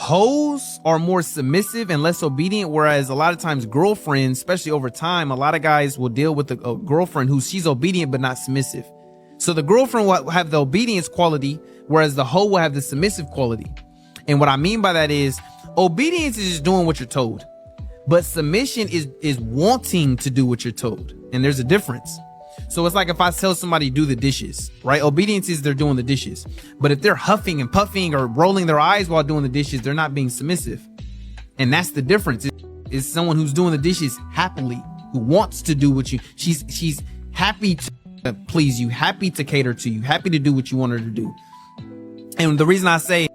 hoes are more submissive and less obedient, whereas a lot of times girlfriends, especially over time, a lot of guys will deal with a girlfriend she's obedient but not submissive. So the girlfriend will have the obedience quality, whereas the hoe will have the submissive quality. And what I mean by that is obedience is just doing what you're told, but submission is wanting to do what you're told. And there's a difference. So it's like if I tell somebody do the dishes, right? Obedience is they're doing the dishes. But if they're huffing and puffing or rolling their eyes while doing the dishes, they're not being submissive. And that's the difference. It's someone who's doing the dishes happily, who wants to do what she's happy to please you, happy to cater to you, happy to do what you want her to do. And the reason I say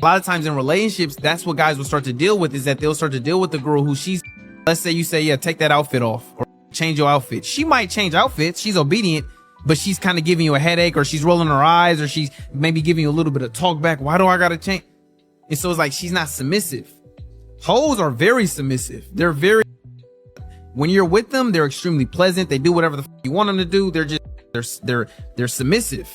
a lot of times in relationships, that's what guys will start to deal with, is that they'll start to deal with the girl who let's say you say, yeah, take that outfit off or change your outfit. She might change outfits. She's obedient, but she's kind of giving you a headache, or she's rolling her eyes, or she's maybe giving you a little bit of talk back. Why do I got to change? And so it's like, she's not submissive. Hoes are very submissive. When you're with them, they're extremely pleasant. They do whatever the you want them to do. They're submissive.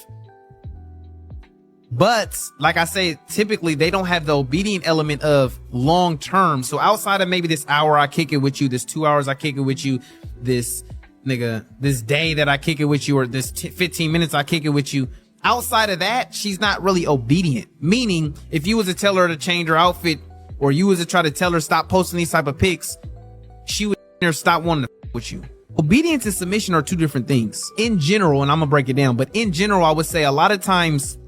But like I say, typically they don't have the obedient element of long term. So outside of maybe this hour I kick it with you, this 2 hours I kick it with you, this day that I kick it with you, or this 15 minutes I kick it with you, outside of that, she's not really obedient. Meaning, if you was to tell her to change her outfit, or you was to try to tell her stop posting these type of pics, she would stop wanting to with you. Obedience and submission are two different things in general, and I'm gonna break it down. But in general, I would say a lot of times,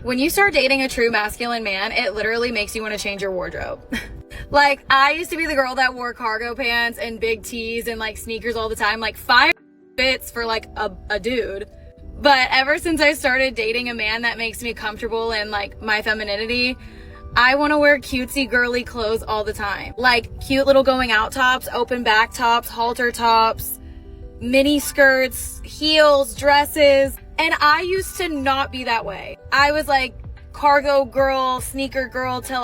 when you start dating a true masculine man, it literally makes you want to change your wardrobe. Like, I used to be the girl that wore cargo pants and big tees and like sneakers all the time, like fire fits for like a dude. But ever since I started dating a man that makes me comfortable in like my femininity, I want to wear cutesy girly clothes all the time. Like cute little going out tops, open back tops, halter tops, mini skirts, heels, dresses. And I used to not be that way. I was like cargo girl, sneaker girl till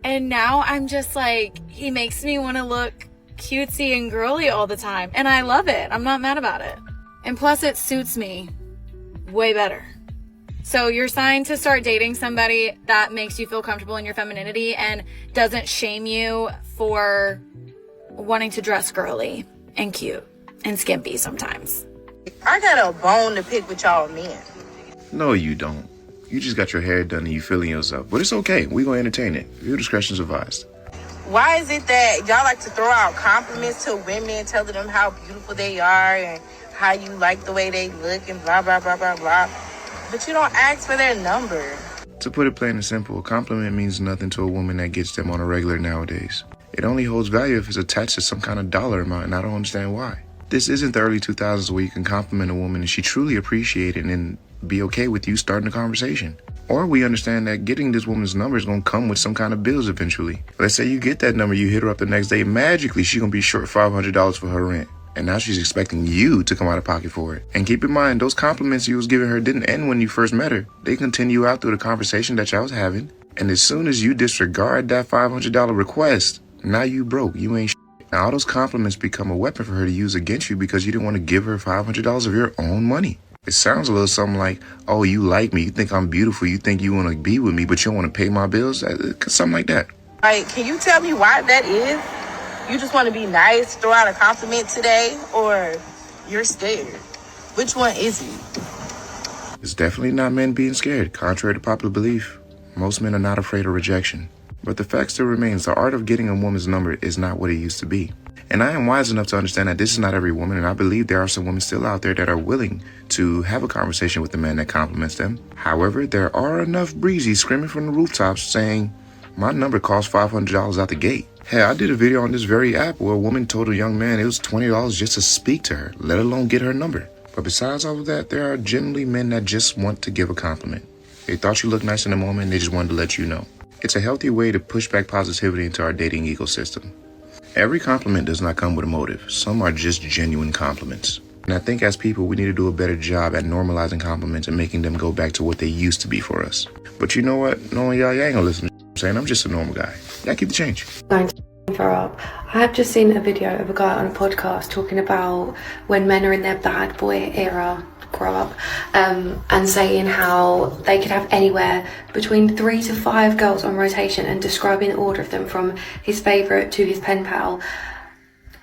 and now I'm just like, he makes me want to look cutesy and girly all the time. And I love it. I'm not mad about it. And plus it suits me way better. So you're signed to start dating somebody that makes you feel comfortable in your femininity and doesn't shame you for wanting to dress girly and cute and skimpy sometimes. I got a bone to pick with y'all men. No, you don't. You just got your hair done and you feeling yourself. But it's okay. We're going to entertain it. Your discretion is advised. Why is it that y'all like to throw out compliments to women, telling them how beautiful they are and how you like the way they look and blah, blah, blah, blah, blah, but you don't ask for their number? To put it plain and simple, a compliment means nothing to a woman that gets them on a regular nowadays. It only holds value if it's attached to some kind of dollar amount, and I don't understand why. This isn't the early 2000s where you can compliment a woman and she truly appreciate it and be okay with you starting a conversation. Or we understand that getting this woman's number is going to come with some kind of bills eventually. Let's say you get that number, you hit her up the next day, magically she's going to be short $500 for her rent. And now she's expecting you to come out of pocket for it. And keep in mind, those compliments you was giving her didn't end when you first met her. They continue out through the conversation that y'all was having. And as soon as you disregard that $500 request, now you broke. You ain't Now, all those compliments become a weapon for her to use against you because you didn't want to give her $500 of your own money. It sounds a little something like, oh, you like me, you think I'm beautiful, you think you want to be with me, but you don't want to pay my bills, something like that. Like, can you tell me why that is? You just want to be nice, throw out a compliment today, or you're scared? Which one is it? It's definitely not men being scared, contrary to popular belief. Most men are not afraid of rejection. But the fact still remains, the art of getting a woman's number is not what it used to be. And I am wise enough to understand that this is not every woman, and I believe there are some women still out there that are willing to have a conversation with a man that compliments them. However, there are enough breezies screaming from the rooftops saying, my number costs $500 out the gate. Hey, I did a video on this very app where a woman told a young man it was $20 just to speak to her, let alone get her number. But besides all of that, there are generally men that just want to give a compliment. They thought you looked nice in the moment, and they just wanted to let you know. It's a healthy way to push back positivity into our dating ecosystem. Every compliment does not come with a motive. Some are just genuine compliments. And I think as people, we need to do a better job at normalizing compliments and making them go back to what they used to be for us. But you know what? Knowing y'all ain't gonna listen to what I'm saying. I'm just a normal guy. Y'all keep the change. Going to interrupt. I have just seen a video of a guy on a podcast talking about when men are in their bad boy era grow up, and saying how they could have anywhere between 3 to 5 girls on rotation and describing the order of them from his favourite to his pen pal.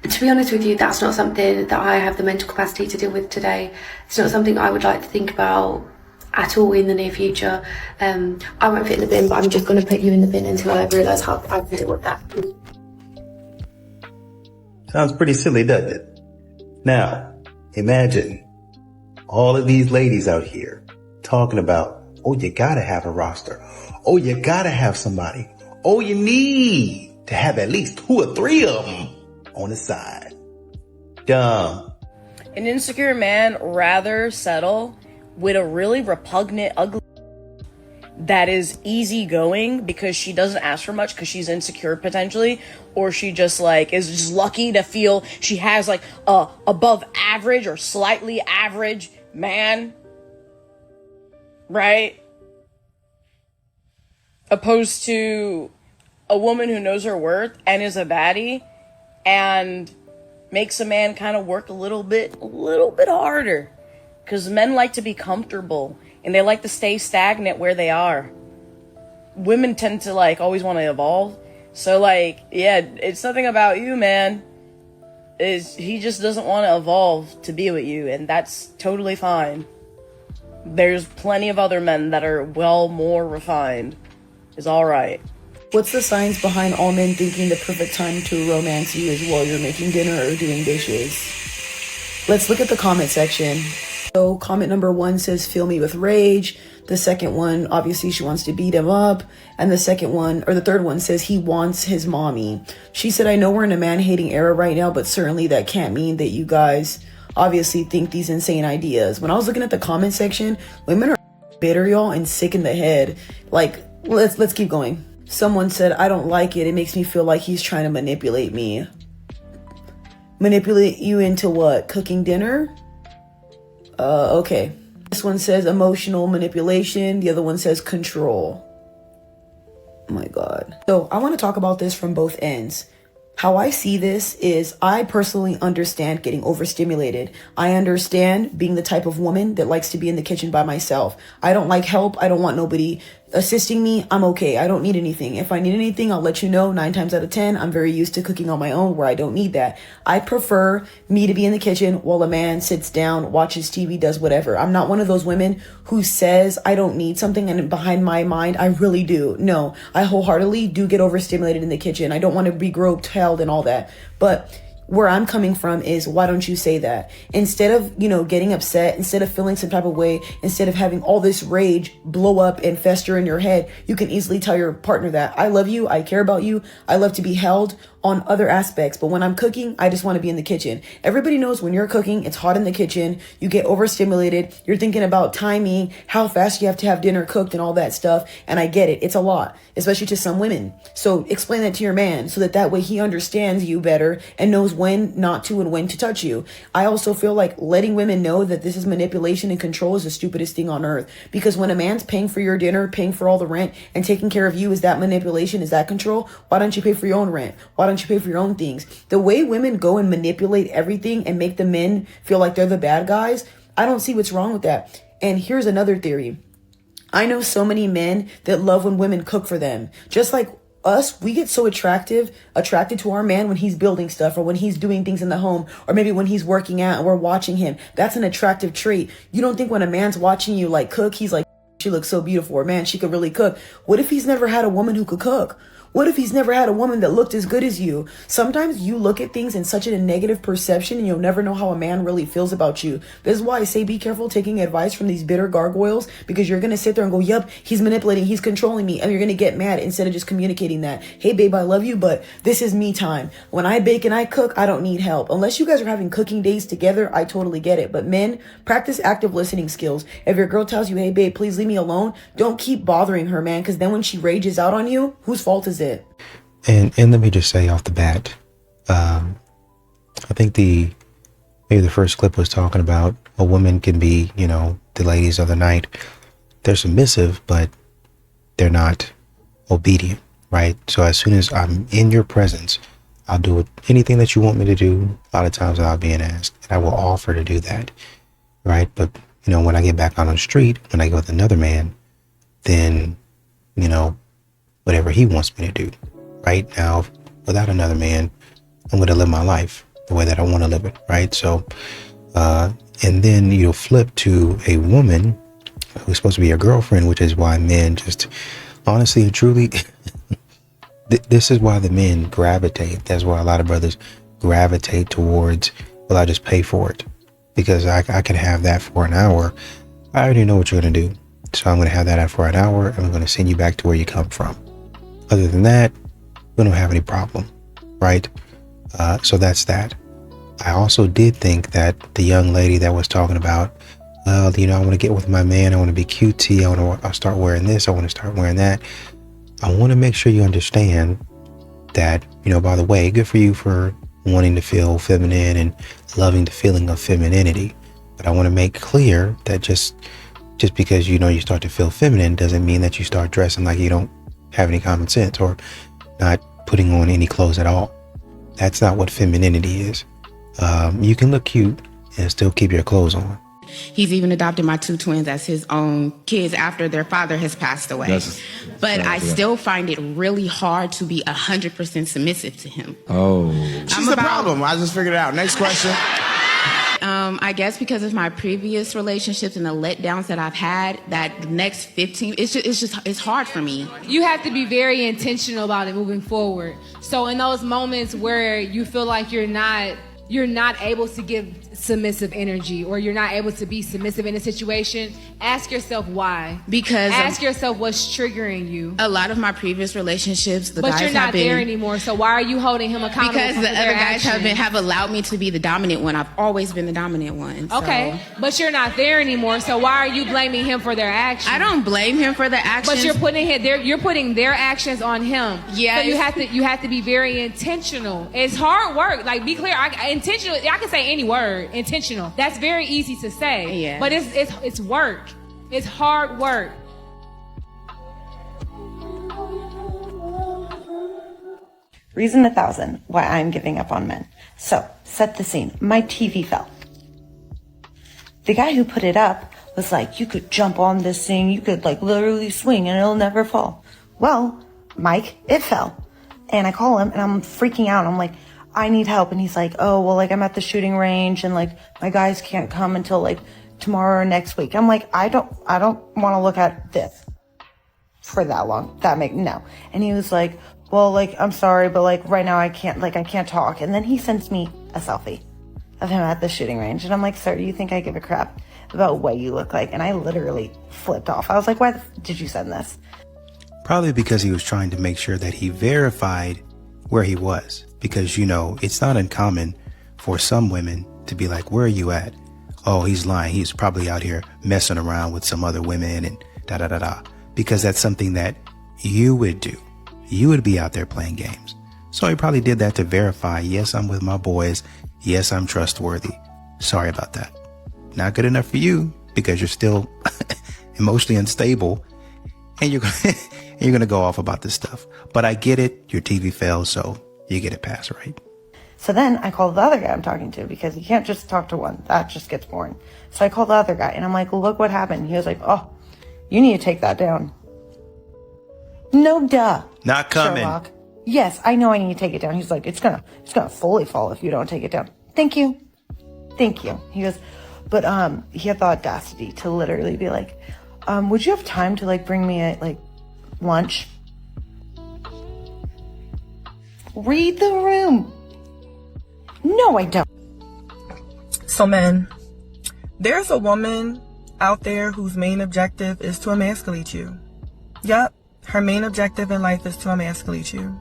To be honest with you, that's not something that I have the mental capacity to deal with today. It's not something I would like to think about at all in the near future. I won't fit in the bin, but I'm just going to put you in the bin until I realise how I can deal with that. Sounds pretty silly, doesn't it? Now, imagine all of these ladies out here talking about, oh, you gotta have a roster. Oh, you gotta have somebody. Oh, you need to have at least 2 or 3 of them on the side. Dumb. An insecure man rather settle with a really repugnant, ugly that is easygoing because she doesn't ask for much because she's insecure potentially, or she just like is just lucky to feel she has like a above average or slightly average man, right? Opposed to a woman who knows her worth and is a baddie and makes a man kind of work a little bit harder, because men like to be comfortable and they like to stay stagnant where they are. Women tend to like always want to evolve. So like, yeah, it's nothing about you, man. He just doesn't want to evolve to be with you, and that's totally fine. There's plenty of other men that are well more refined. It's all right. What's the science behind all men thinking the perfect time to romance you is while you're making dinner or doing dishes? Let's look at the comment section. So comment number 1 says, fill me with rage. The second one, obviously she wants to beat him up. And the second one, or the third one, says he wants his mommy. She said, I know we're in a man-hating era right now, but certainly that can't mean that you guys obviously think these insane ideas. When I was looking at the comment section, women are bitter, y'all, and sick in the head. Like, let's keep going. Someone said, I don't like it. It makes me feel like he's trying to manipulate me. Manipulate you into what? Cooking dinner? Okay. This one says emotional manipulation. The other one says control. Oh my God. So I want to talk about this from both ends. How I see this is I personally understand getting overstimulated. I understand being the type of woman that likes to be in the kitchen by myself. I don't like help. I don't want nobody assisting me. I'm okay. I don't need anything. If I need anything, I'll let you know. 9 times out of 10, I'm very used to cooking on my own where I don't need that. I prefer me to be in the kitchen while a man sits down, watches TV, does whatever. I'm not one of those women who says I don't need something and behind my mind, I really do. No, I wholeheartedly do get overstimulated in the kitchen. I don't want to be groped, held, and all that. But where I'm coming from is, why don't you say that? Instead of, getting upset, instead of feeling some type of way, instead of having all this rage blow up and fester in your head, you can easily tell your partner that I love you, I care about you, I love to be held on other aspects. But when I'm cooking, I just want to be in the kitchen. Everybody knows when you're cooking, it's hot in the kitchen, you get overstimulated, you're thinking about timing, how fast you have to have dinner cooked and all that stuff. And I get it. It's a lot, especially to some women. So explain that to your man so that way he understands you better and knows when not to and when to touch you. I also feel like letting women know that this is manipulation and control is the stupidest thing on earth. Because when a man's paying for your dinner, paying for all the rent, and taking care of you, is that manipulation? Is that control? Why don't you pay for your own rent? Why don't you pay for your own things? The way women go and manipulate everything and make the men feel like they're the bad guys, I don't see what's wrong with that. And here's another theory. I know so many men that love when women cook for them. Just like us, we get so attracted to our man when he's building stuff or when he's doing things in the home, or maybe when he's working out and we're watching him. That's an attractive trait. You don't think when a man's watching you like cook, he's like, she looks so beautiful, or man, she could really cook. What if he's never had a woman who could cook? What if he's never had a woman that looked as good as you? Sometimes you look at things in such a negative perception and you'll never know how a man really feels about you. This is why I say be careful taking advice from these bitter gargoyles, because you're going to sit there and go, yep, he's manipulating, he's controlling me. And you're going to get mad instead of just communicating that. Hey, babe, I love you, but this is me time. When I bake and I cook, I don't need help. Unless you guys are having cooking days together, I totally get it. But men, practice active listening skills. If your girl tells you, hey, babe, please leave me alone, don't keep bothering her, man, because then when she rages out on you, whose fault is it? And let me just say off the bat, I think maybe the first clip was talking about a woman can be, the ladies of the night. They're submissive, but they're not obedient, right? So as soon as I'm in your presence, I'll do anything that you want me to do, a lot of times without being asked, and I will offer to do that, right? But you know, when I get back on the street, when I go with another man, then, you know, whatever he wants me to do. Right now, without another man, I'm going to live my life the way that I want to live it. Right. So, and then you'll flip to a woman who's supposed to be your girlfriend, which is why men just honestly and truly, this is why the men gravitate. That's why a lot of brothers gravitate towards, well, I just pay for it because I can have that for an hour. I already know what you're going to do. So I'm going to have that for an hour and I'm going to send you back to where you come from. Other than that, we don't have any problem. Right. So that's that. I also did think that the young lady that was talking about, you know, I want to get with my man. I want to be cutesy. I'll start wearing this. I want to start wearing that. I want to make sure you understand that, you know, by the way, good for you for wanting to feel feminine and loving the feeling of femininity. But I want to make clear that just because, you know, you start to feel feminine doesn't mean that you start dressing like you don't have any common sense or not putting on any clothes at all. That's not what femininity is. You can look cute and still keep your clothes on. He's even adopted my 2 twins as his own kids after their father has passed away. But I still find it really hard to be 100% submissive to him. Oh. She's the problem. I just figured it out. Next question. I guess because of my previous relationships and the letdowns that I've had, that next 15, it's hard for me. You have to be very intentional about it moving forward. So in those moments where you feel like you're not able to give submissive energy or you're not able to be submissive in a situation, ask yourself why. Because ask yourself what's triggering you. A lot of my previous relationships, but you're not there anymore. So why are you holding him accountable? Because the other guys have allowed me to be the dominant one. I've always been the dominant one. So. Okay, but you're not there anymore. So why are you blaming him for their actions? I don't blame him for the actions. But you're putting their actions on him. Yeah. So you have to be very intentional. It's hard work. Like, be clear. Intentional. I can say any word. Intentional. That's very easy to say. Yeah. But it's work. It's hard work. Reason 1,000 why I'm giving up on men. So, set the scene. My TV fell. The guy who put it up was like, you could jump on this thing, you could like literally swing and it'll never fall. Well, Mike, it fell. And I call him and I'm freaking out. I'm like, I need help. And he's like, oh, well, like I'm at the shooting range and like my guys can't come until like tomorrow or next week. I'm like, I don't want to look at this for that long. No. And he was like, well, like, I'm sorry, but like right now I can't talk. And then he sends me a selfie of him at the shooting range. And I'm like, sir, do you think I give a crap about what you look like? And I literally flipped off. I was like, why did you send this? Probably because he was trying to make sure that he verified where he was. Because, you know, it's not uncommon for some women to be like, where are you at? Oh, he's lying. He's probably out here messing around with some other women and da-da-da-da. Because that's something that you would do. You would be out there playing games. So he probably did that to verify, yes, I'm with my boys. Yes, I'm trustworthy. Sorry about that. Not good enough for you because you're still emotionally unstable and you're going to go off about this stuff. But I get it. Your TV fell, so you get it passed, right? So then I called the other guy I'm talking to because you can't just talk to one. That just gets boring. So I called the other guy and I'm like, look what happened. He was like, oh, you need to take that down. No, duh. Not coming. Sherlock. Yes, I know I need to take it down. He's like, it's gonna fully fall if you don't take it down. Thank you. He goes, but he had the audacity to literally be like, would you have time to like bring me a like lunch? Read the room. No, I don't. So men, there's a woman out there whose main objective is to emasculate you. Yep, her main objective in life is to emasculate you.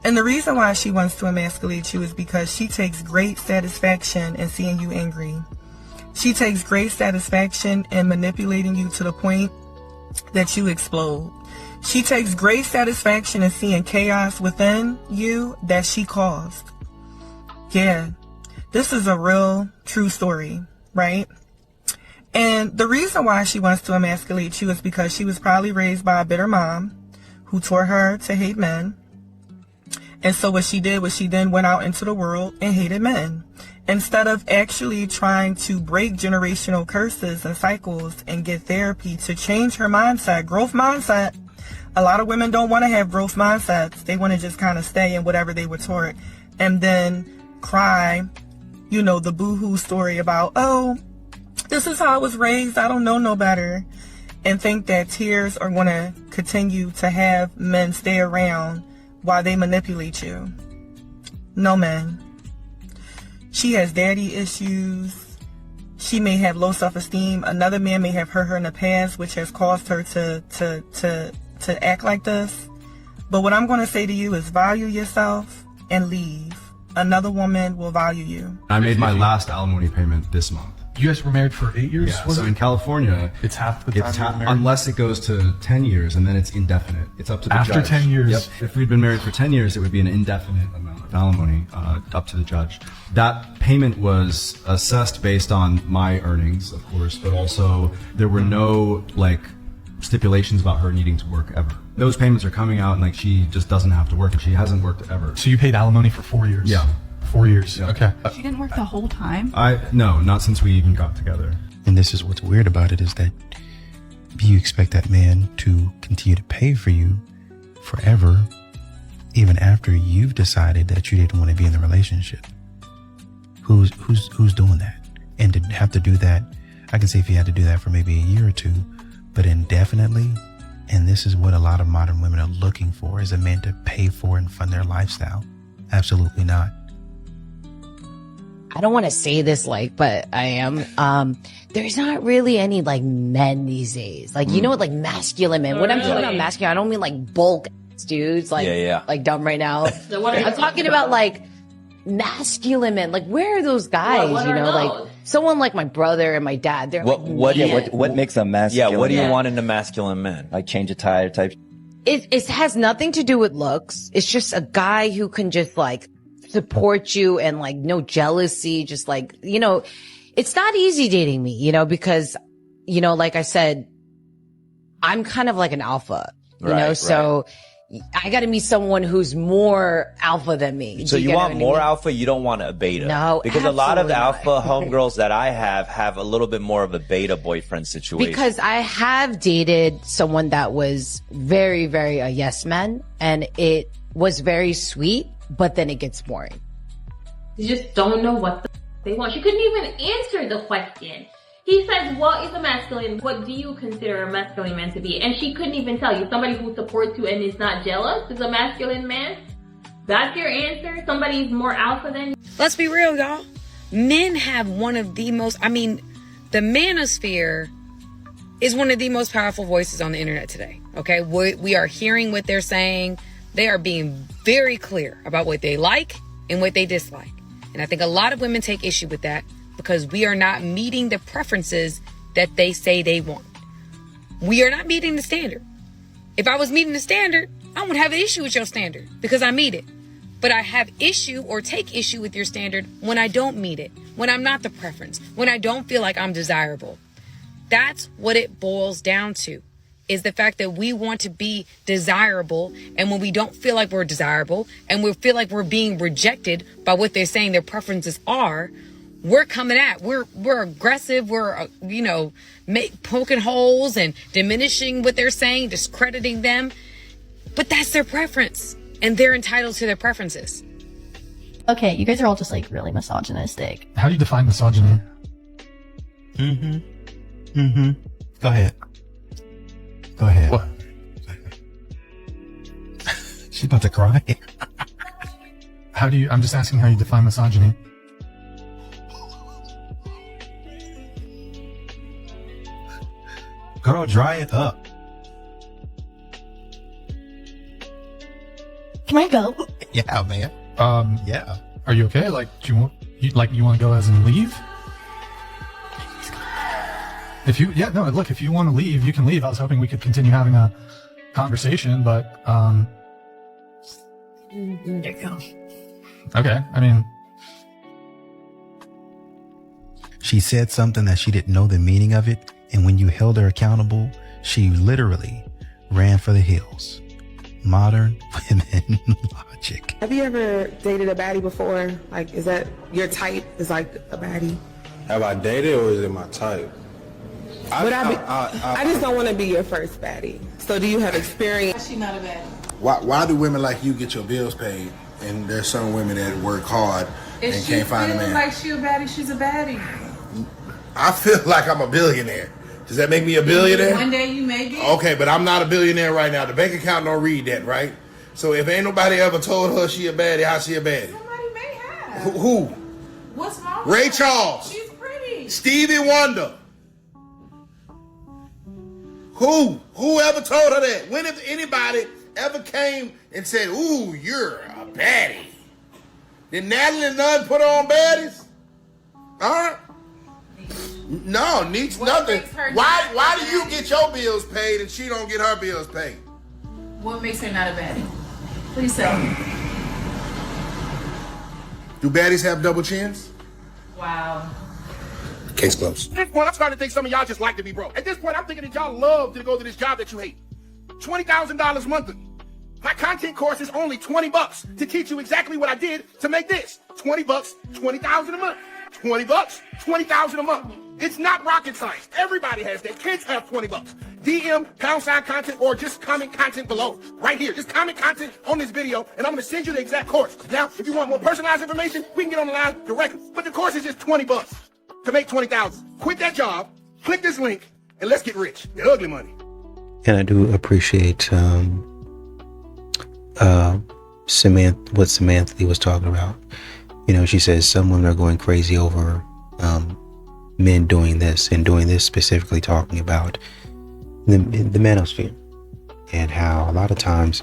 And the reason why she wants to emasculate you is because she takes great satisfaction in seeing you angry. She takes great satisfaction in manipulating you to the point that you explode. She takes great satisfaction in seeing chaos within you that she caused. Yeah, this is a real, true story, right? And the reason why she wants to emasculate you is because she was probably raised by a bitter mom who taught her to hate men. And so what she did was she then went out into the world and hated men. Instead of actually trying to break generational curses and cycles and get therapy to change her mindset, growth mindset. A lot of women don't want to have growth mindsets. They want to just kind of stay in whatever they were taught and then cry, you know, the boo-hoo story about, oh, this is how I was raised. I don't know no better. And think that tears are going to continue to have men stay around while they manipulate you. No, man. She has daddy issues. She may have low self-esteem. Another man may have hurt her in the past, which has caused her to act like this. But what I'm going to say to you is value yourself and leave. Another woman will value you. I made my last alimony payment this month. You guys were married for 8 years? Yeah, so in California, it's half the time you're married? Unless it goes to 10 years, and then it's indefinite. It's up to the judge. After 10 years? Yep. If we'd been married for 10 years, it would be an indefinite amount of alimony, up to the judge. That payment was assessed based on my earnings, of course, but also there were no, stipulations about her needing to work ever. Those payments are coming out, and, she just doesn't have to work, and she hasn't worked ever. So you paid alimony for 4 years? Yeah. 4 years. Yeah. Okay. She didn't work the whole time? No, not since we even got together. And this is what's weird about it is that you expect that man to continue to pay for you forever, even after you've decided that you didn't want to be in the relationship. Who's doing that? And to have to do that, I can see if you had to do that for maybe a year or two, but indefinitely. And this is what a lot of modern women are looking for, is a man to pay for and fund their lifestyle. Absolutely not. I don't want to say this but I am. There's not really any men these days. You know what, masculine men. When I'm talking about masculine, I don't mean bulk dudes, dumb right now. So I'm talking about masculine men. Where are those guys? Someone like my brother and my dad. They're what makes a masculine? Yeah, what do you want in a masculine man? Change a tire type. It has nothing to do with looks. It's just a guy who can just support you and no jealousy, just it's not easy dating me, because, like I said, I'm kind of like an alpha, so I got to meet someone who's more alpha than me. So you want more alpha? You don't want a beta? No, because a lot of the alpha homegirls that I have a little bit more of a beta boyfriend situation. Because I have dated someone that was very, very a yes man, and it was very sweet. But then it gets boring. You just don't know what they want. She couldn't even answer the question. He says, what is a masculine? What do you consider a masculine man to be? And she couldn't even tell you. Somebody who supports you and is not jealous is a masculine man? That's your answer? Somebody's more alpha than you? Let's be real, y'all. Men have one of the most, the Manosphere is one of the most powerful voices on the internet today. Okay? We are hearing what they're saying. They are being very clear about what they like and what they dislike. And I think a lot of women take issue with that because we are not meeting the preferences that they say they want. We are not meeting the standard. If I was meeting the standard, I wouldn't have an issue with your standard because I meet it. But I have issue or take issue with your standard when I don't meet it, when I'm not the preference, when I don't feel like I'm desirable. That's what it boils down to. Is the fact that we want to be desirable, and when we don't feel like we're desirable and we feel like we're being rejected by what they're saying their preferences are, we're coming at, we're aggressive, we're poking holes and diminishing what they're saying, discrediting them. But that's their preference and they're entitled to their preferences. Okay, you guys are all just really misogynistic. How do you define misogyny? Go ahead. What? She's about to cry. I'm just asking how you define misogyny. Girl, dry it up. Can I go? Yeah, man. Yeah. Are you okay? Do you want to go as in leave? If you want to leave, you can leave. I was hoping we could continue having a conversation, but, There you go. Okay, She said something that she didn't know the meaning of it, and when you held her accountable, she literally ran for the hills. Modern women logic. Have you ever dated a baddie before? Like, is that your type? Is like a baddie? Have I dated or is it my type? I just don't want to be your first baddie. So do you have experience? She's not a baddie. Why do women like you get your bills paid and there's some women that work hard and can't find a man? Like she a baddie, she's a baddie. I feel like I'm a billionaire. Does that make me a billionaire? One day you may be. Okay, but I'm not a billionaire right now. The bank account don't read that, right? So if ain't nobody ever told her she a baddie, how she a baddie? Somebody may have. Who? What's wrong with Ray her? Charles. She's pretty. Stevie Wonder. Who ever told her that? When if anybody ever came and said, ooh, you're a baddie? Did Natalie Nunn put on baddies? Huh? No, needs nothing. Why do you get your bills paid and she don't get her bills paid? What makes her not a baddie? Please tell me. Do baddies have double chins? Wow. Case closed. At this point, I'm starting to think some of y'all just like to be broke. At this point, I'm thinking that y'all love to go to this job that you hate. $20,000 monthly. My content course is only $20 to teach you exactly what I did to make this. $20, $20,000 a month. $20, $20,000 a month. It's not rocket science. Everybody has that. Kids have $20. DM # content or just comment content below. Right here. Just comment content on this video and I'm going to send you the exact course. Now, if you want more personalized information, we can get on the line directly. But the course is just $20 to make $20,000. Quit that job, click this link, and let's get rich. The ugly money. And I do appreciate what Samantha was talking about. You know, she says some women are going crazy over men doing this, and doing this specifically talking about the manosphere, and how a lot of times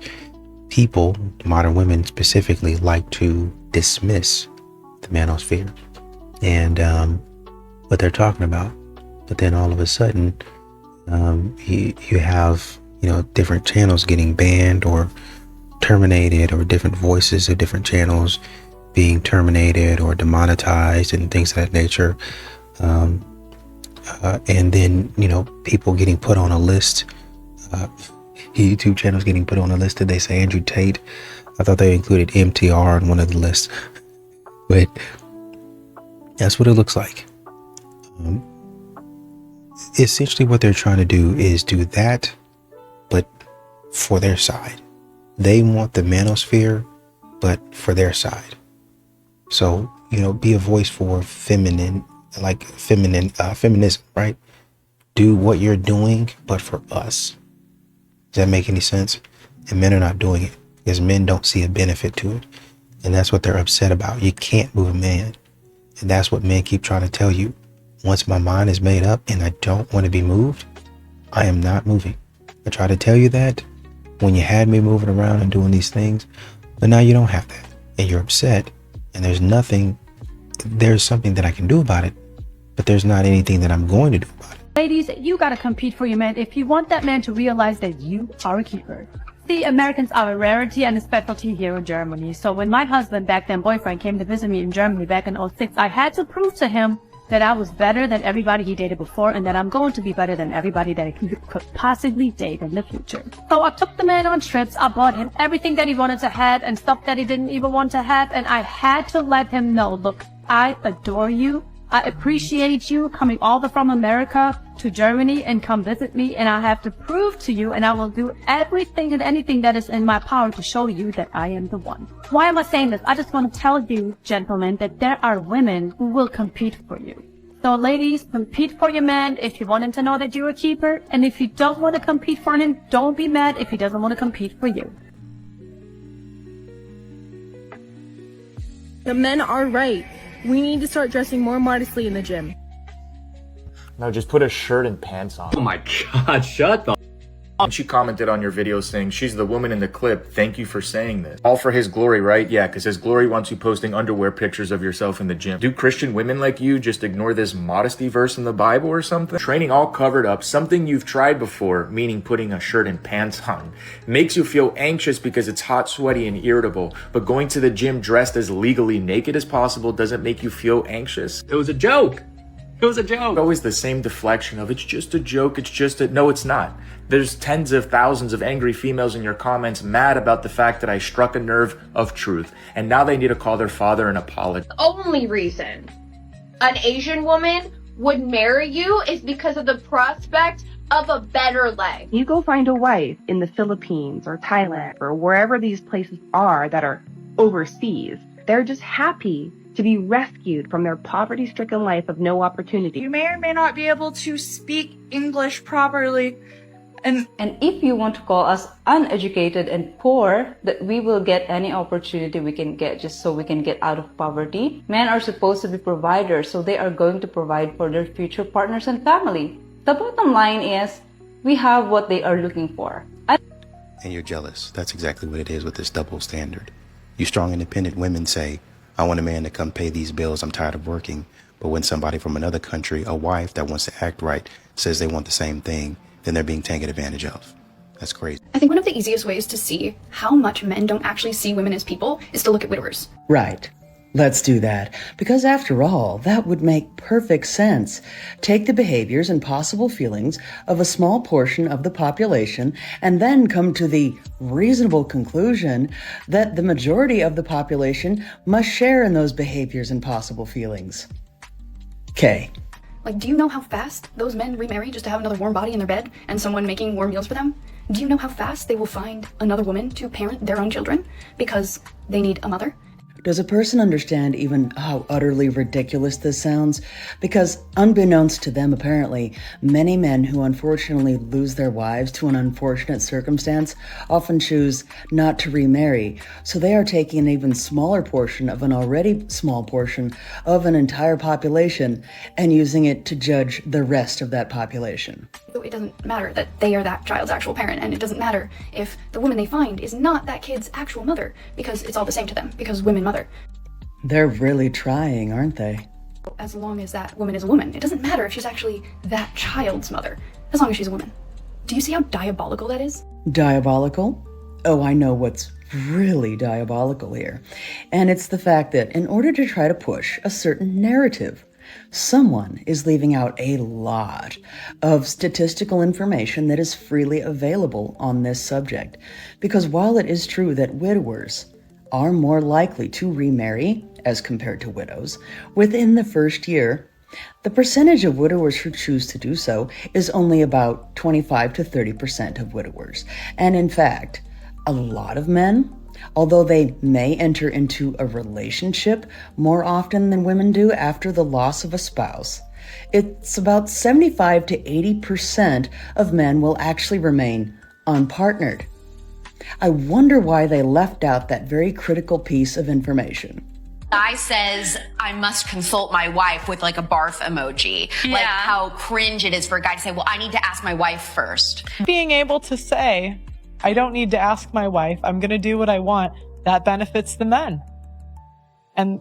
people, modern women specifically, like to dismiss the manosphere and what they're talking about. But then all of a sudden, you have, you know, different channels getting banned or terminated, or different voices of different channels being terminated or demonetized and things of that nature. And then, you know, people getting put on a list, YouTube channels getting put on a list. Did they say Andrew Tate? I thought they included MTR on one of the lists, but that's what it looks like. Essentially what they're trying to do is do that, but for their side. They want the manosphere, but for their side. So, you know, be a voice for feminism, right? Do what you're doing, but for us. Does that make any sense? And men are not doing it because men don't see a benefit to it. And that's what they're upset about. You can't move a man. And that's what men keep trying to tell you. Once my mind is made up and I don't want to be moved, I am not moving. I try to tell you that when you had me moving around and doing these things, but now you don't have that. And you're upset. And there's something that I can do about it, but there's not anything that I'm going to do about it. Ladies, you gotta compete for your man if you want that man to realize that you are a keeper. See, Americans are a rarity and a specialty here in Germany. So when my husband, back then boyfriend, came to visit me in Germany back in 2006, I had to prove to him that I was better than everybody he dated before, and that I'm going to be better than everybody that he could possibly date in the future. So I took the man on trips, I bought him everything that he wanted to have and stuff that he didn't even want to have, and I had to let him know, look, I adore you, I appreciate you coming all the way from America to Germany and come visit me, and I have to prove to you, and I will do everything and anything that is in my power to show you that I am the one. Why am I saying this? I just want to tell you, gentlemen, that there are women who will compete for you. So ladies, compete for your man if you want him to know that you're a keeper, and if you don't want to compete for him, don't be mad if he doesn't want to compete for you. The men are right. We need to start dressing more modestly in the gym. No, just put a shirt and pants on. Oh my god, shut the And she commented on your video saying, she's the woman in the clip. Thank you for saying this. All for his glory, right? Yeah, because his glory wants you posting underwear pictures of yourself in the gym. Do Christian women like you just ignore this modesty verse in the Bible or something? Training all covered up, something you've tried before, meaning putting a shirt and pants on, makes you feel anxious because it's hot, sweaty, and irritable. But going to the gym dressed as legally naked as possible doesn't make you feel anxious. It was a joke. It was a joke. Always the same deflection of, it's just a joke, it's just a... No, it's not. There's tens of thousands of angry females in your comments mad about the fact that I struck a nerve of truth. And now they need to call their father and apologize. The only reason an Asian woman would marry you is because of the prospect of a better life. You go find a wife in the Philippines or Thailand or wherever these places are that are overseas. They're just happy to be rescued from their poverty-stricken life of no opportunity. You may or may not be able to speak English properly. And if you want to call us uneducated and poor, that we will get any opportunity we can get just so we can get out of poverty. Men are supposed to be providers, so they are going to provide for their future partners and family. The bottom line is, we have what they are looking for. And you're jealous. That's exactly what it is with this double standard. You strong, independent women say, I want a man to come pay these bills, I'm tired of working. But when somebody from another country, a wife that wants to act right, says they want the same thing, then they're being taken advantage of. That's crazy. I think one of the easiest ways to see how much men don't actually see women as people is to look at widowers. Right. Let's do that. Because after all, that would make perfect sense. Take the behaviors and possible feelings of a small portion of the population and then come to the reasonable conclusion that the majority of the population must share in those behaviors and possible feelings. Okay. Like, do you know how fast those men remarry just to have another warm body in their bed and someone making warm meals for them? Do you know how fast they will find another woman to parent their own children because they need a mother? Does a person understand even how utterly ridiculous this sounds? Because unbeknownst to them, apparently, many men who unfortunately lose their wives to an unfortunate circumstance often choose not to remarry. So they are taking an even smaller portion of an already small portion of an entire population and using it to judge the rest of that population. It doesn't matter that they are that child's actual parent, and it doesn't matter if the woman they find is not that kid's actual mother, because it's all the same to them, because women mother. They're really trying, aren't they? As long as that woman is a woman, it doesn't matter if she's actually that child's mother, as long as she's a woman. Do you see how diabolical that is? Diabolical? Oh, I know what's really diabolical here. And it's the fact that in order to try to push a certain narrative, someone is leaving out a lot of statistical information that is freely available on this subject. Because while it is true that widowers are more likely to remarry as compared to widows within the first year, the percentage of widowers who choose to do so is only about 25 to 30% of widowers. And in fact, a lot of men, although they may enter into a relationship more often than women do after the loss of a spouse, it's about 75 to 80% of men will actually remain unpartnered. I wonder why they left out that very critical piece of information. Guy says, I must consult my wife with like a barf emoji. Yeah. Like how cringe it is for a guy to say, well, I need to ask my wife first. Being able to say, I don't need to ask my wife, I'm going to do what I want, that benefits the men. And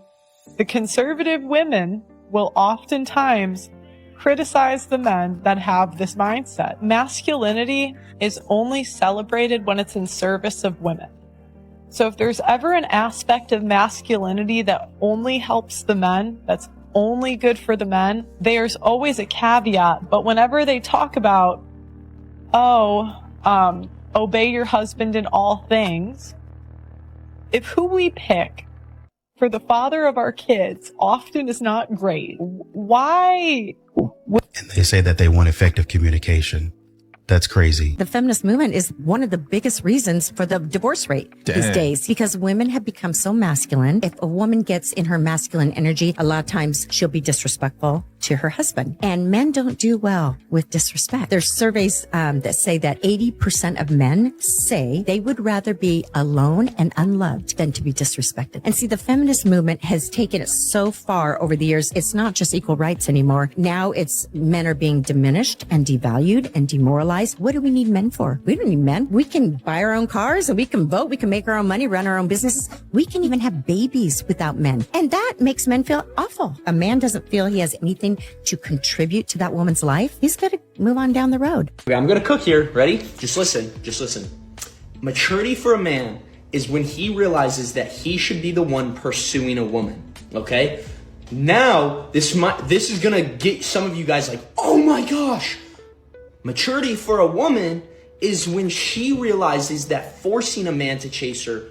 the conservative women will oftentimes criticize the men that have this mindset. Masculinity is only celebrated when it's in service of women. So if there's ever an aspect of masculinity that only helps the men, that's only good for the men, there's always a caveat. But whenever they talk about, obey your husband in all things, if who we pick for the father of our kids often is not great, why? And they say that they want effective communication. That's crazy. The feminist movement is one of the biggest reasons for the divorce rate these days, because women have become so masculine. If a woman gets in her masculine energy, a lot of times she'll be disrespectful to her husband. And men don't do well with disrespect. There's surveys that say that 80% of men say they would rather be alone and unloved than to be disrespected. And see, the feminist movement has taken it so far over the years. It's not just equal rights anymore. Now it's men are being diminished and devalued and demoralized. What do we need men for? We don't need men. We can buy our own cars and we can vote. We can make our own money, run our own businesses. We can even have babies without men. And that makes men feel awful. A man doesn't feel he has anything to contribute to that woman's life. He's got to move on down the road. Okay, I'm going to cook here. Ready? Just listen. Just listen. Maturity for a man is when he realizes that he should be the one pursuing a woman. Okay? Now, this is gonna get some of you guys like, oh my gosh. Maturity for a woman is when she realizes that forcing a man to chase her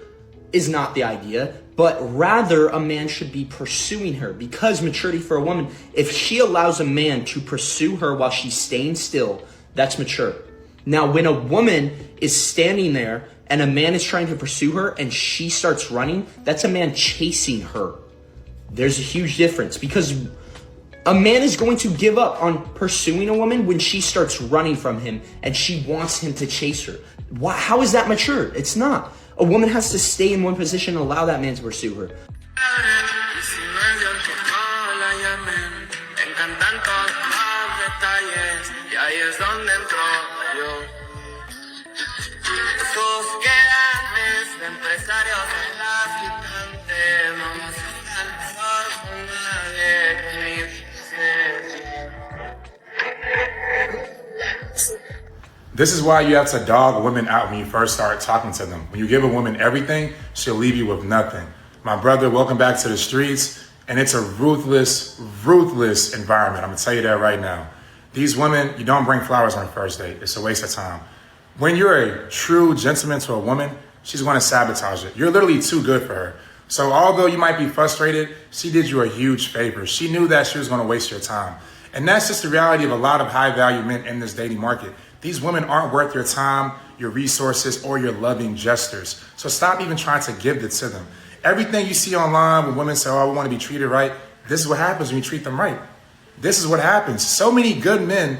is not the idea, but rather a man should be pursuing her. Because maturity for a woman, if she allows a man to pursue her while she's staying still, that's mature. Now, when a woman is standing there and a man is trying to pursue her and she starts running, that's a man chasing her. There's a huge difference, because a man is going to give up on pursuing a woman when she starts running from him and she wants him to chase her. How is that mature? It's not. A woman has to stay in one position and allow that man to pursue her. This is why you have to dog women out when you first start talking to them. When you give a woman everything, she'll leave you with nothing. My brother, welcome back to the streets. And it's a ruthless, ruthless environment. I'm gonna tell you that right now. These women, you don't bring flowers on the first date. It's a waste of time. When you're a true gentleman to a woman, she's gonna sabotage it. You're literally too good for her. So although you might be frustrated, she did you a huge favor. She knew that she was gonna waste your time. And that's just the reality of a lot of high value men in this dating market. These women aren't worth your time, your resources, or your loving gestures. So stop even trying to give it to them. Everything you see online when women say, oh, I want to be treated right, this is what happens when you treat them right. This is what happens. So many good men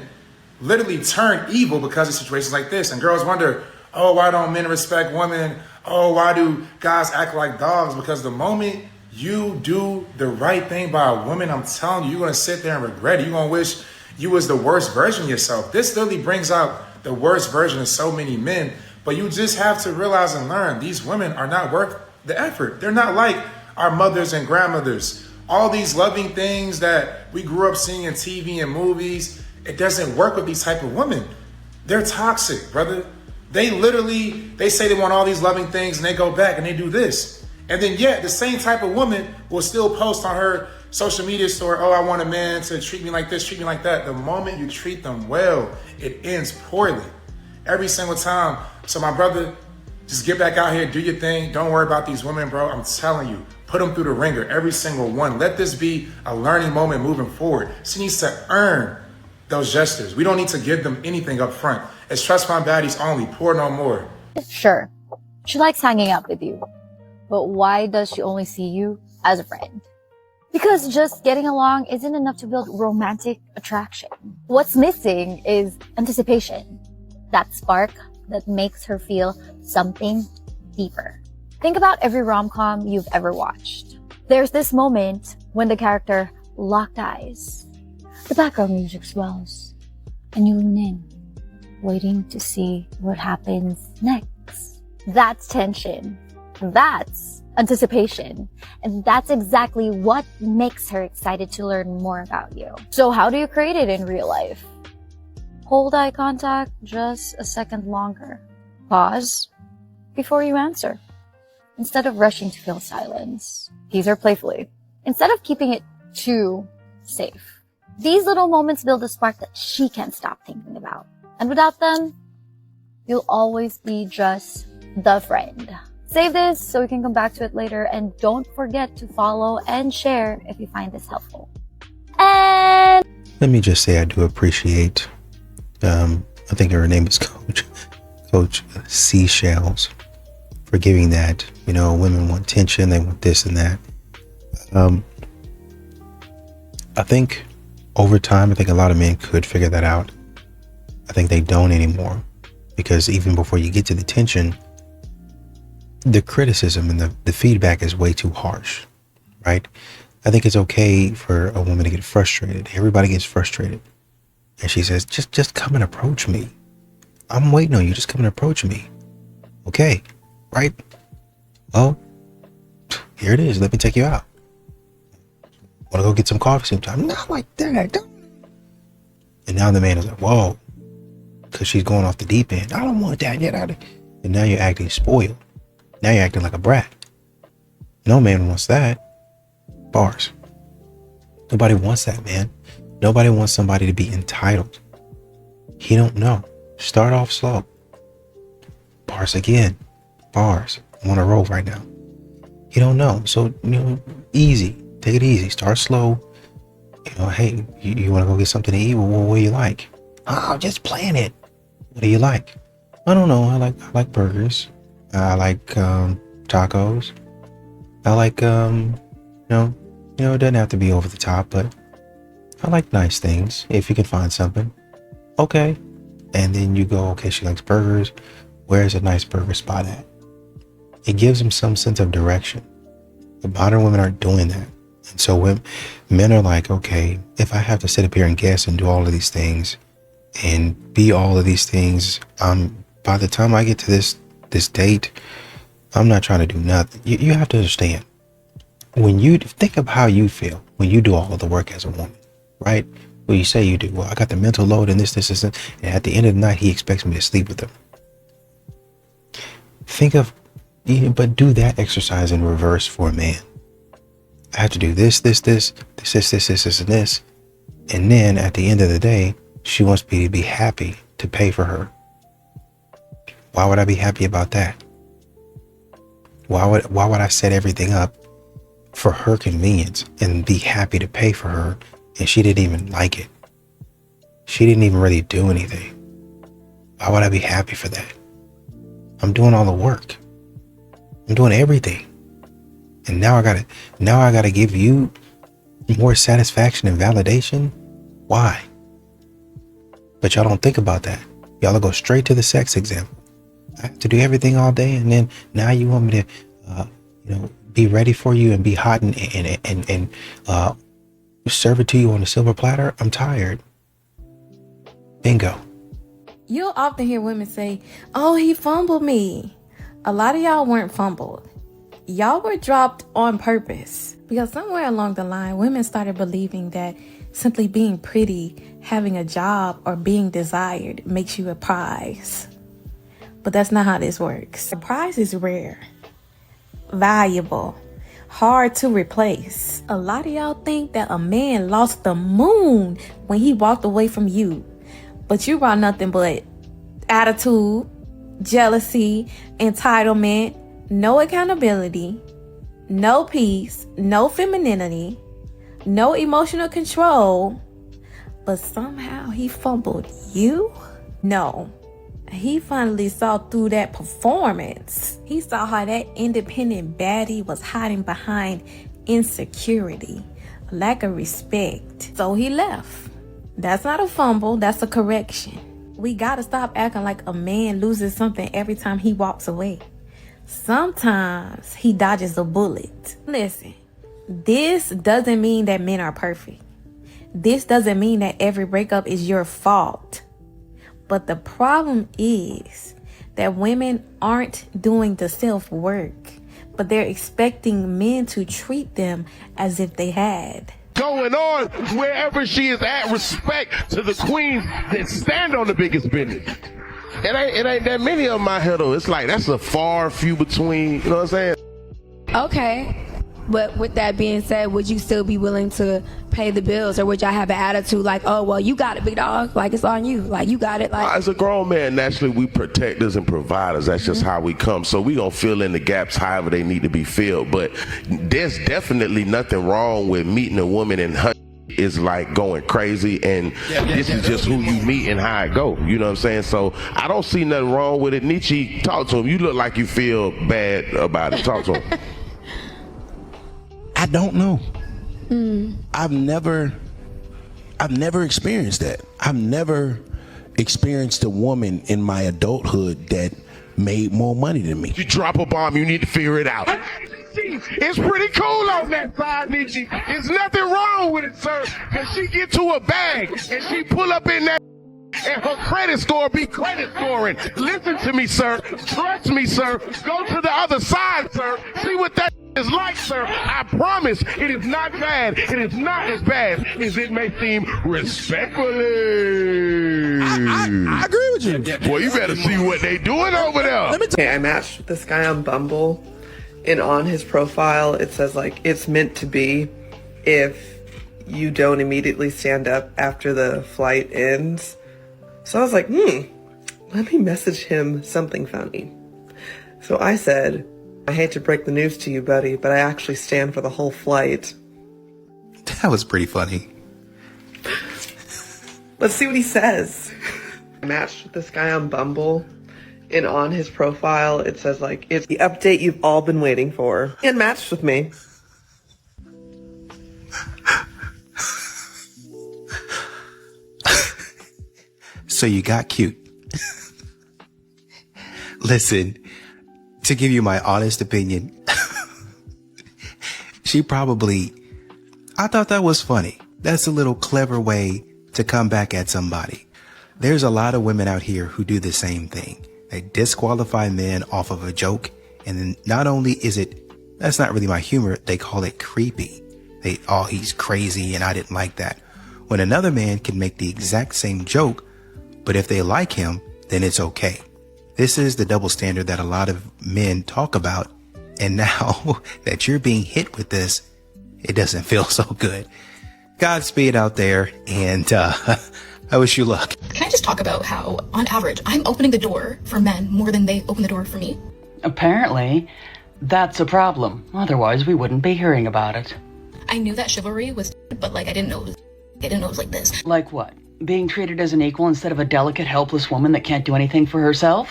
literally turn evil because of situations like this. And girls wonder, oh, why don't men respect women? Oh, why do guys act like dogs? Because the moment you do the right thing by a woman, I'm telling you, you're going to sit there and regret it. You're going to wish you was the worst version of yourself. This literally brings out the worst version of so many men. But you just have to realize and learn these women are not worth the effort. They're not like our mothers and grandmothers. All these loving things that we grew up seeing in TV and movies, it doesn't work with these type of women. They're toxic, brother. They say they want all these loving things and they go back and they do this. And then yet the same type of woman will still post on her social media story, oh, I want a man to treat me like this, treat me like that. The moment you treat them well, it ends poorly. Every single time. So my brother, just get back out here, do your thing. Don't worry about these women, bro. I'm telling you, put them through the ringer, every single one. Let this be a learning moment moving forward. She needs to earn those gestures. We don't need to give them anything up front. It's trust fund baddies only, pour no more. Sure, she likes hanging out with you, but why does she only see you as a friend? Because just getting along isn't enough to build romantic attraction. What's missing is anticipation. That spark that makes her feel something deeper. Think about every rom-com you've ever watched. There's this moment when the character locked eyes. The background music swells, and you lean in, waiting to see what happens next. That's tension. That's anticipation. And that's exactly what makes her excited to learn more about you. So how do you create it in real life? Hold eye contact just a second longer. Pause before you answer. Instead of rushing to fill silence, tease her playfully. Instead of keeping it too safe. These little moments build a spark that she can't stop thinking about. And without them, you'll always be just the friend. Save this so we can come back to it later, and don't forget to follow and share if you find this helpful. And let me just say I do appreciate, I think her name is Coach Seashells, for giving that. You know, women want tension, they want this and that. I think over time, I think a lot of men could figure that out. I think they don't anymore, because even before you get to the tension, the criticism and the feedback is way too harsh, right? I think it's okay for a woman to get frustrated. Everybody gets frustrated. And she says, just come and approach me. I'm waiting on you. Just come and approach me. Okay, right? Well, here it is. Let me take you out. Want to go get some coffee sometime? Not like that. Don't. And now the man is like, whoa, because she's going off the deep end. I don't want that yet. And now you're acting spoiled. Now you're acting like a brat. No man wants that. Bars. Nobody wants that, man. Nobody wants somebody to be entitled. He don't know. Start off slow. Bars again. Bars. I'm on a roll right now. He don't know. So, easy. Take it easy. Start slow. Hey, you want to go get something to eat? Well, what do you like? Oh, just plan it. What do you like? I don't know. I like burgers. I like tacos. I like it doesn't have to be over the top, but I like nice things. If you can find something, okay. And then you go, okay, she likes burgers. Where's a nice burger spot at? It gives them some sense of direction. The modern women aren't doing that. And so when men are like, okay, if I have to sit up here and guess and do all of these things and be all of these things, by the time I get to this date, I'm not trying to do nothing. You have to understand. When you think of how you feel when you do all of the work as a woman, right? Well, you say you do. Well, I got the mental load and this, and at the end of the night, he expects me to sleep with him. But do that exercise in reverse for a man. I have to do this, and this. And then at the end of the day, she wants me to be happy to pay for her. Why would I be happy about that? Why would I set everything up for her convenience and be happy to pay for her, and she didn't even like it? She didn't even really do anything. Why would I be happy for that? I'm doing all the work. I'm doing everything. And now I gotta give you more satisfaction and validation. Why? But y'all don't think about that. Y'all will go straight to the sex example. I have to do everything all day, and then now you want me to, be ready for you and be hot and serve it to you on a silver platter. I'm tired. Bingo. You'll often hear women say, "Oh, he fumbled me." A lot of y'all weren't fumbled. Y'all were dropped on purpose. Because somewhere along the line, women started believing that simply being pretty, having a job, or being desired makes you a prize. But that's not how this works. The prize is rare, valuable, hard to replace. A lot of y'all think that a man lost the moon when he walked away from you. But you brought nothing but attitude, jealousy, entitlement, no accountability, no peace, no femininity, no emotional control. But somehow he fumbled you? No. He finally saw through that performance. He saw how that independent baddie was hiding behind insecurity, lack of respect. So he left. That's not a fumble, that's a correction. We gotta stop acting like a man loses something every time he walks away. Sometimes he dodges a bullet. Listen, this doesn't mean that men are perfect. This doesn't mean that every breakup is your fault. But the problem is that women aren't doing the self-work, but they're expecting men to treat them as if they had. Going on wherever she is at, respect to the queens that stand on the biggest business. It ain't that many of them out here though. It's like that's a far few between, you know what I'm saying? Okay. But with that being said, would you still be willing to pay the bills, or would y'all have an attitude like, oh, well, you got it, big dog, like it's on you, like you got it? Like as a grown man, naturally we protectors and providers. That's just how we come. So we gonna fill in the gaps however they need to be filled. But there's definitely nothing wrong with meeting a woman and her is like going crazy, and this is just who you meet and how it go. You know what I'm saying? So I don't see nothing wrong with it. Nietzsche, talk to him. You look like you feel bad about it. Talk to him. I don't know. I've never experienced that. I've never experienced a woman in my adulthood that made more money than me. You drop a bomb, you need to figure it out. It's pretty cool on that side, Nietzsche. There's nothing wrong with it, sir. Cause she get to a bag and she pull up in that and her credit score be credit scoring. Listen to me, sir. Trust me, sir. Go to the other side, sir. See what that is like, sir. I promise it is not bad. It is not as bad as it may seem, respectfully. I agree with you. Boy, you better see what they doing over there. Okay, I matched with this guy on Bumble, and on his profile it says like it's meant to be if you don't immediately stand up after the flight ends. So I was like, let me message him something funny. So I said, I hate to break the news to you, buddy, but I actually stand for the whole flight. That was pretty funny. Let's see what he says. I matched with this guy on Bumble, and on his profile, it says, like, it's the update you've all been waiting for. And matched with me. So you got cute. Listen, to give you my honest opinion, I thought that was funny. That's a little clever way to come back at somebody. There's a lot of women out here who do the same thing. They disqualify men off of a joke. And then not only that's not really my humor, they call it creepy. He's crazy and I didn't like that. When another man can make the exact same joke, but if they like him, then it's okay. This is the double standard that a lot of men talk about. And now that you're being hit with this, it doesn't feel so good. Godspeed out there, and I wish you luck. Can I just talk about how, on average, I'm opening the door for men more than they open the door for me? Apparently, that's a problem. Otherwise, we wouldn't be hearing about it. I knew that chivalry was, but I didn't know it was like this. Like what? Being treated as an equal instead of a delicate, helpless woman that can't do anything for herself?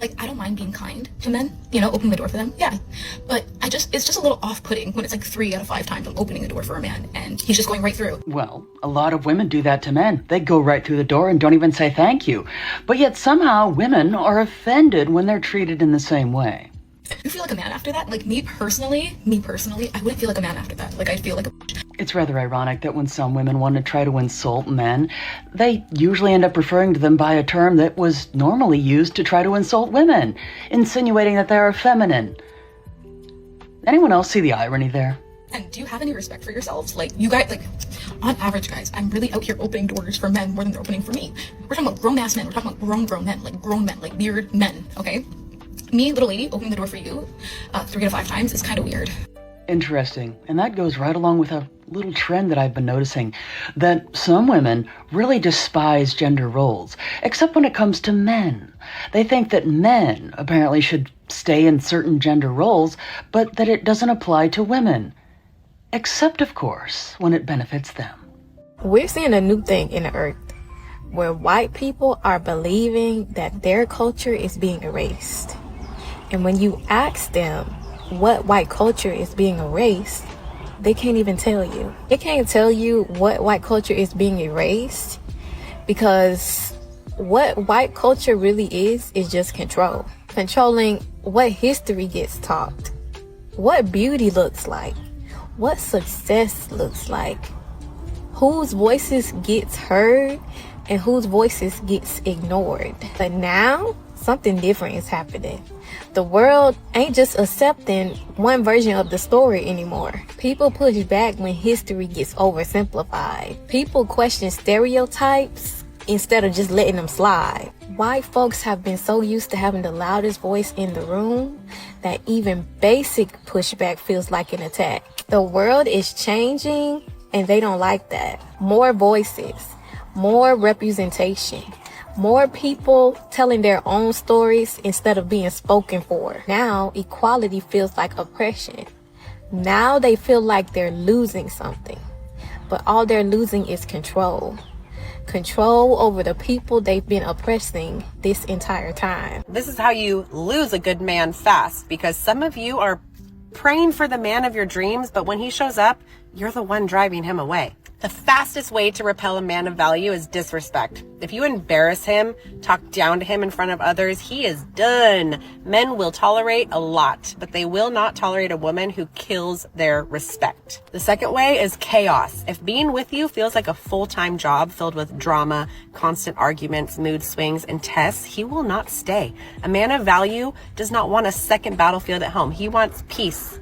I don't mind being kind to men, opening the door for them, yeah. But it's just a little off-putting when it's 3 out of 5 times I'm opening the door for a man and he's just going right through. Well, a lot of women do that to men. They go right through the door and don't even say thank you. But yet somehow women are offended when they're treated in the same way. You feel like a man after that? Me personally, I wouldn't feel like a man after that. I'd feel like a bitch. It's rather ironic that when some women want to try to insult men, they usually end up referring to them by a term that was normally used to try to insult women, insinuating that they are feminine. Anyone else see the irony there? And do you have any respect for yourselves? You guys, on average, guys, I'm really out here opening doors for men more than they're opening for me. We're talking about grown-ass men. We're talking about grown men, grown men, weird men, okay? Me, little lady, opening the door for you 3 to 5 times is kind of weird. Interesting. And that goes right along with a little trend that I've been noticing, that some women really despise gender roles, except when it comes to men. They think that men apparently should stay in certain gender roles, but that it doesn't apply to women. Except, of course, when it benefits them. We're seeing a new thing in the earth, where white people are believing that their culture is being erased. And when you ask them what white culture is being erased, they can't even tell you. They can't tell you what white culture is being erased because what white culture really is just control. Controlling what history gets taught, what beauty looks like, what success looks like, whose voices gets heard and whose voices gets ignored. But now, something different is happening. The world ain't just accepting one version of the story anymore. People push back when history gets oversimplified. People question stereotypes instead of just letting them slide. White folks have been so used to having the loudest voice in the room that even basic pushback feels like an attack. The world is changing and they don't like that. More voices, more representation, more people telling their own stories instead of being spoken for. Now, equality feels like oppression. Now they feel like they're losing something, but all they're losing is control. Control over the people they've been oppressing this entire time. This is how you lose a good man fast, because some of you are praying for the man of your dreams, but when he shows up, you're the one driving him away. The fastest way to repel a man of value is disrespect. If you embarrass him, talk down to him in front of others, he is done. Men will tolerate a lot, but they will not tolerate a woman who kills their respect. The second way is chaos. If being with you feels like a full-time job filled with drama, constant arguments, mood swings, and tests, he will not stay. A man of value does not want a second battlefield at home. He wants peace.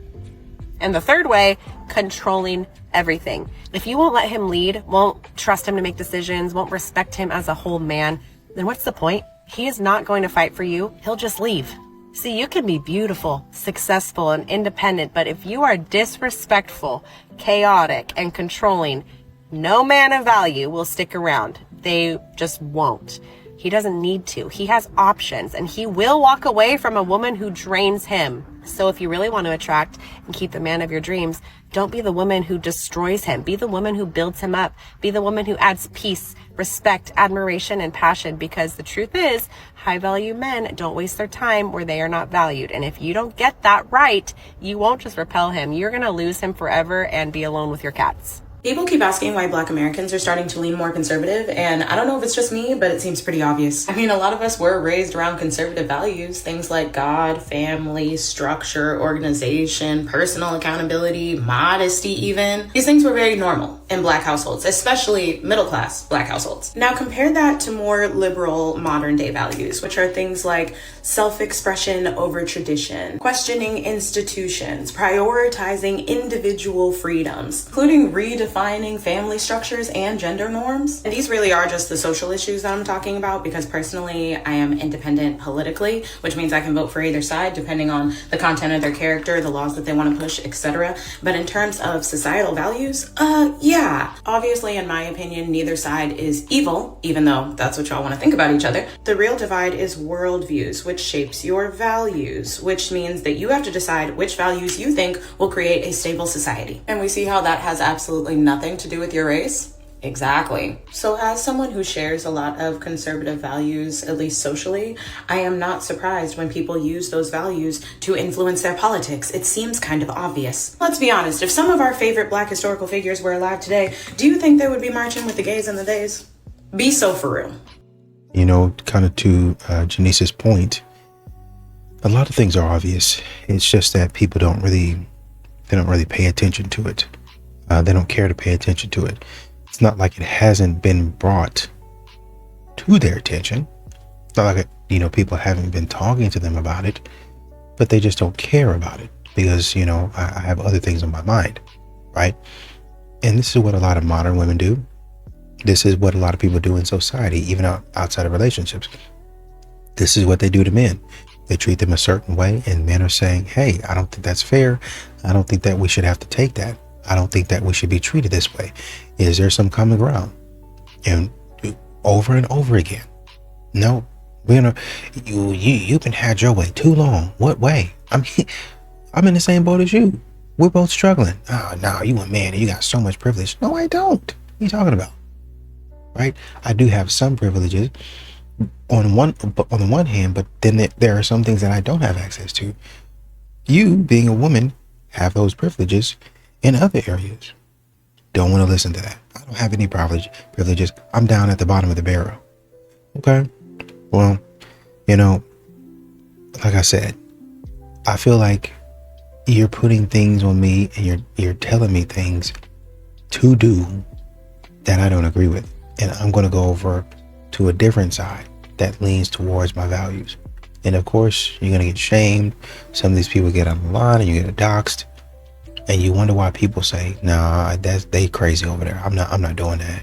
And the third way, controlling everything. If you won't let him lead, won't trust him to make decisions, won't respect him as a whole man, then what's the point? He is not going to fight for you. He'll just leave. See, you can be beautiful, successful, and independent, but if you are disrespectful, chaotic, and controlling, No man of value will stick around. They just won't. He doesn't need to. He has options, and he will walk away from a woman who drains him. So if you really want to attract and keep the man of your dreams, don't be the woman who destroys him. Be the woman who builds him up. Be the woman who adds peace, respect, admiration, and passion, because the truth is, high-value men don't waste their time where they are not valued. And if you don't get that right, you won't just repel him. You're going to lose him forever and be alone with your cats. People keep asking why Black Americans are starting to lean more conservative, and I don't know if it's just me, but it seems pretty obvious. I mean, a lot of us were raised around conservative values, things like God, family, structure, organization, personal accountability, modesty even. These things were very normal in Black households, especially middle-class Black households. Now compare that to more liberal modern-day values, which are things like self-expression over tradition, questioning institutions, prioritizing individual freedoms, including redefining family structures and gender norms. And these really are just the social issues that I'm talking about, because personally I am independent politically, which means I can vote for either side depending on the content of their character, the laws that they want to push, etc. But in terms of societal values, yeah, obviously in my opinion neither side is evil, even though that's what y'all want to think about each other. The real divide is worldviews, which shapes your values, which means that you have to decide which values you think will create a stable society. And we see how that has absolutely nothing to do with your race? Exactly. So as someone who shares a lot of conservative values, at least socially, I am not surprised when people use those values to influence their politics. It seems kind of obvious. Let's be honest, if some of our favorite Black historical figures were alive today, do you think they would be marching with the gays and the days? Be so for real. You know, kind of to Janice's point, a lot of things are obvious. It's just that people don't really pay attention to it. They don't care to pay attention to it. It's not like it hasn't been brought to their attention. It's not like people haven't been talking to them about it, but they just don't care about it because, I have other things on my mind, right? And this is what a lot of modern women do. This is what a lot of people do in society, even outside of relationships. This is what they do to men. They treat them a certain way, and men are saying, hey, I don't think that's fair. I don't think that we should have to take that. I don't think that we should be treated this way. Is there some common ground? And over and over again. No, you've been had your way too long. What way? I mean, I'm in the same boat as you. We're both struggling. Oh, no, you a man and you got so much privilege. No, I don't. What are you talking about? Right? I do have some privileges on the one hand, but then there are some things that I don't have access to. You, being a woman, have those privileges in other areas. Don't want to listen to that. I don't have any privileges. I'm down at the bottom of the barrel. Okay. Well, like I said, I feel like you're putting things on me and you're telling me things to do that I don't agree with. And I'm going to go over to a different side that leans towards my values. And of course, you're going to get shamed. Some of these people get on the line and you get doxxed. And you wonder why people say, nah, they crazy over there. I'm not doing that.